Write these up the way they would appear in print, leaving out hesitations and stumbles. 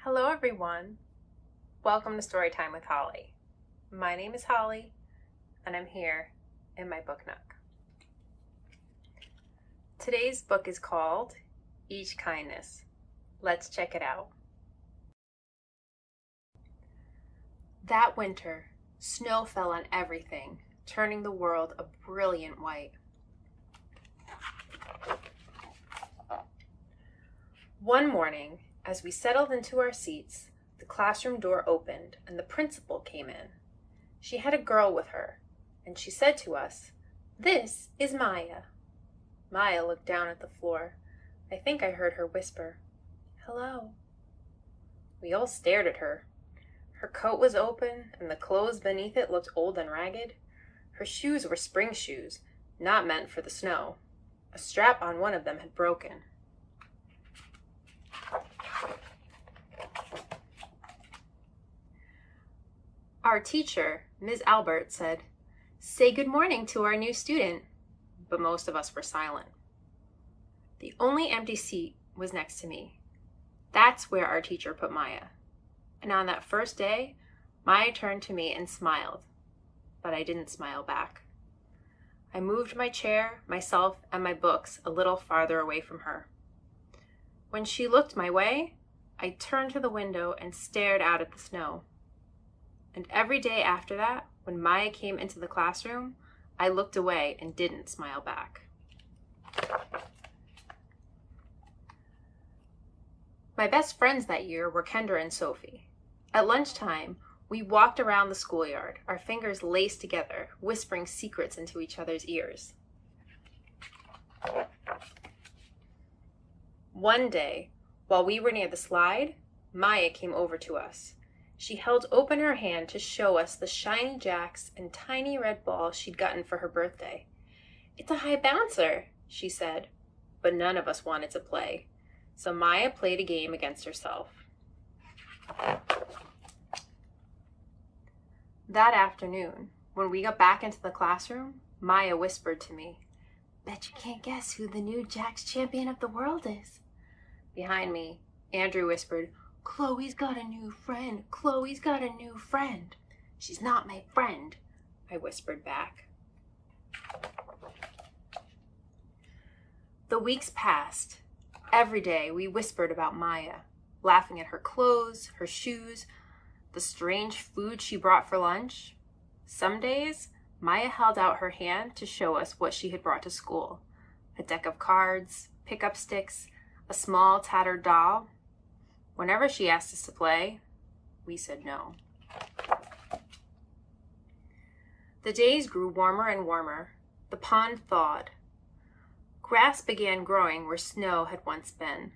Hello everyone. Welcome to Storytime with Holly. My name is Holly and I'm here in my book nook. Today's book is called Each Kindness. Let's check it out. That winter, snow fell on everything, turning the world a brilliant white. One morning, as we settled into our seats, the classroom door opened and the principal came in. She had a girl with her, and she said to us, "This is Maya." Maya looked down at the floor. I think I heard her whisper, "Hello." We all stared at her. Her coat was open, and the clothes beneath it looked old and ragged. Her shoes were spring shoes, not meant for the snow. A strap on one of them had broken. Our teacher, Ms. Albert, said, "Say good morning to our new student," but most of us were silent. The only empty seat was next to me. That's where our teacher put Maya. And on that first day, Maya turned to me and smiled, but I didn't smile back. I moved my chair, myself, and my books a little farther away from her. When she looked my way, I turned to the window and stared out at the snow. And every day after that, when Maya came into the classroom, I looked away and didn't smile back. My best friends that year were Kendra and Sophie. At lunchtime, we walked around the schoolyard, our fingers laced together, whispering secrets into each other's ears. One day, while we were near the slide, Maya came over to us. She held open her hand to show us the shiny jacks and tiny red ball she'd gotten for her birthday. "It's a high bouncer," she said, but none of us wanted to play, so Maya played a game against herself. That afternoon, when we got back into the classroom, Maya whispered to me, "Bet you can't guess who the new Jack's champion of the world is." Behind me, Andrew whispered, "Chloe's got a new friend. Chloe's got a new friend." "She's not my friend," I whispered back. The weeks passed. Every day we whispered about Maya, laughing at her clothes, her shoes, the strange food she brought for lunch. Some days, Maya held out her hand to show us what she had brought to school: a deck of cards, pickup sticks, a small tattered doll. Whenever she asked us to play, we said no. The days grew warmer and warmer. The pond thawed. Grass began growing where snow had once been.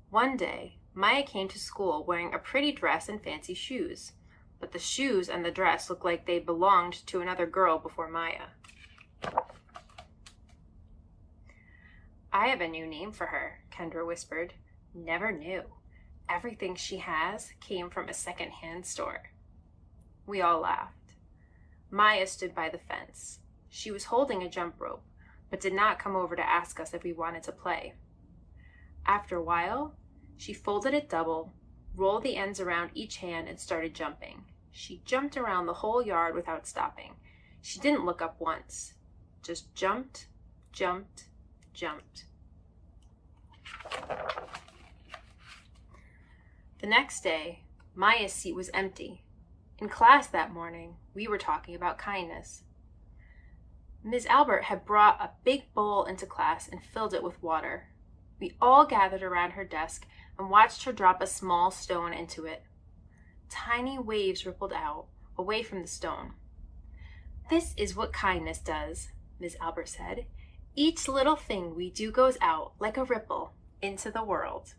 One day, Maya came to school wearing a pretty dress and fancy shoes, but the shoes and the dress looked like they belonged to another girl before Maya. "I have a new name for her," Kendra whispered. "Never knew. Everything she has came from a second-hand store." We all laughed. Maya stood by the fence. She was holding a jump rope, but did not come over to ask us if we wanted to play. After a while, she folded it double, rolled the ends around each hand, and started jumping. She jumped around the whole yard without stopping. She didn't look up once. Just jumped, jumped, jumped. The next day, Maya's seat was empty. In class that morning, we were talking about kindness. Ms. Albert had brought a big bowl into class and filled it with water. We all gathered around her desk and watched her drop a small stone into it. Tiny waves rippled out, away from the stone. "This is what kindness does," Ms. Albert said. "Each little thing we do goes out, like a ripple, into the world."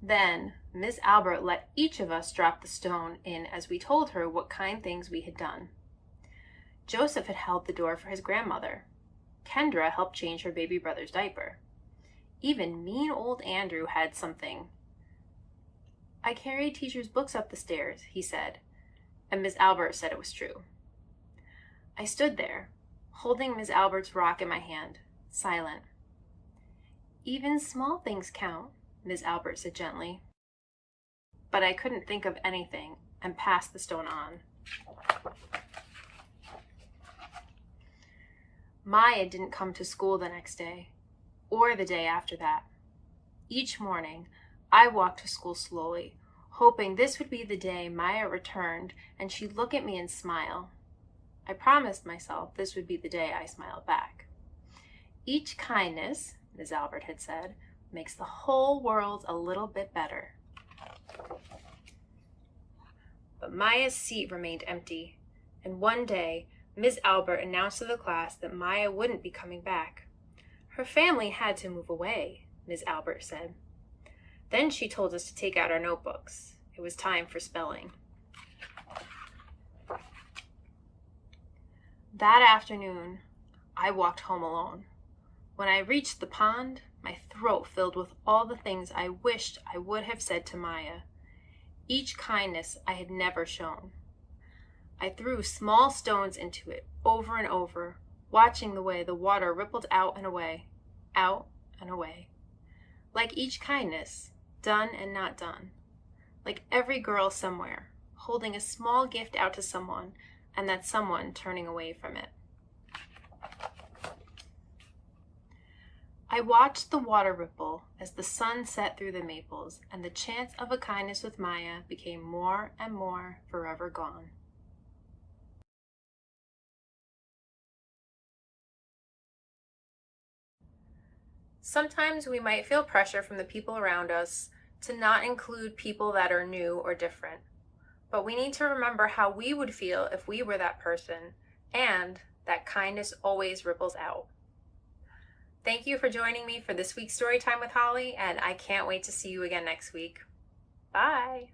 Then, Ms. Albert let each of us drop the stone in as we told her what kind things we had done. Joseph had held the door for his grandmother. Kendra helped change her baby brother's diaper. Even mean old Andrew had something. "I carried teacher's books up the stairs," he said, and Ms. Albert said it was true. I stood there, holding Ms. Albert's rock in my hand, silent. Even small things count, Ms. Albert said gently. But I couldn't think of anything and passed the stone on. Maya didn't come to school the next day, or the day after that. Each morning, I walked to school slowly, hoping this would be the day Maya returned and she'd look at me and smile. I promised myself this would be the day I smiled back. Each kindness, Ms. Albert had said, makes the whole world a little bit better. But Maya's seat remained empty, and one day, Ms. Albert announced to the class that Maya wouldn't be coming back. Her family had to move away, Ms. Albert said. Then she told us to take out our notebooks. It was time for spelling. That afternoon, I walked home alone. When I reached the pond, my throat filled with all the things I wished I would have said to Maya. Each kindness I had never shown. I threw small stones into it over and over, watching the way the water rippled out and away, out and away. Like each kindness, done and not done. Like every girl somewhere, holding a small gift out to someone, and that someone turning away from it. I watched the water ripple as the sun set through the maples, and the chance of a kindness with Maya became more and more forever gone. Sometimes we might feel pressure from the people around us to not include people that are new or different. But we need to remember how we would feel if we were that person, and that kindness always ripples out. Thank you for joining me for this week's Storytime with Holly, and I can't wait to see you again next week. Bye!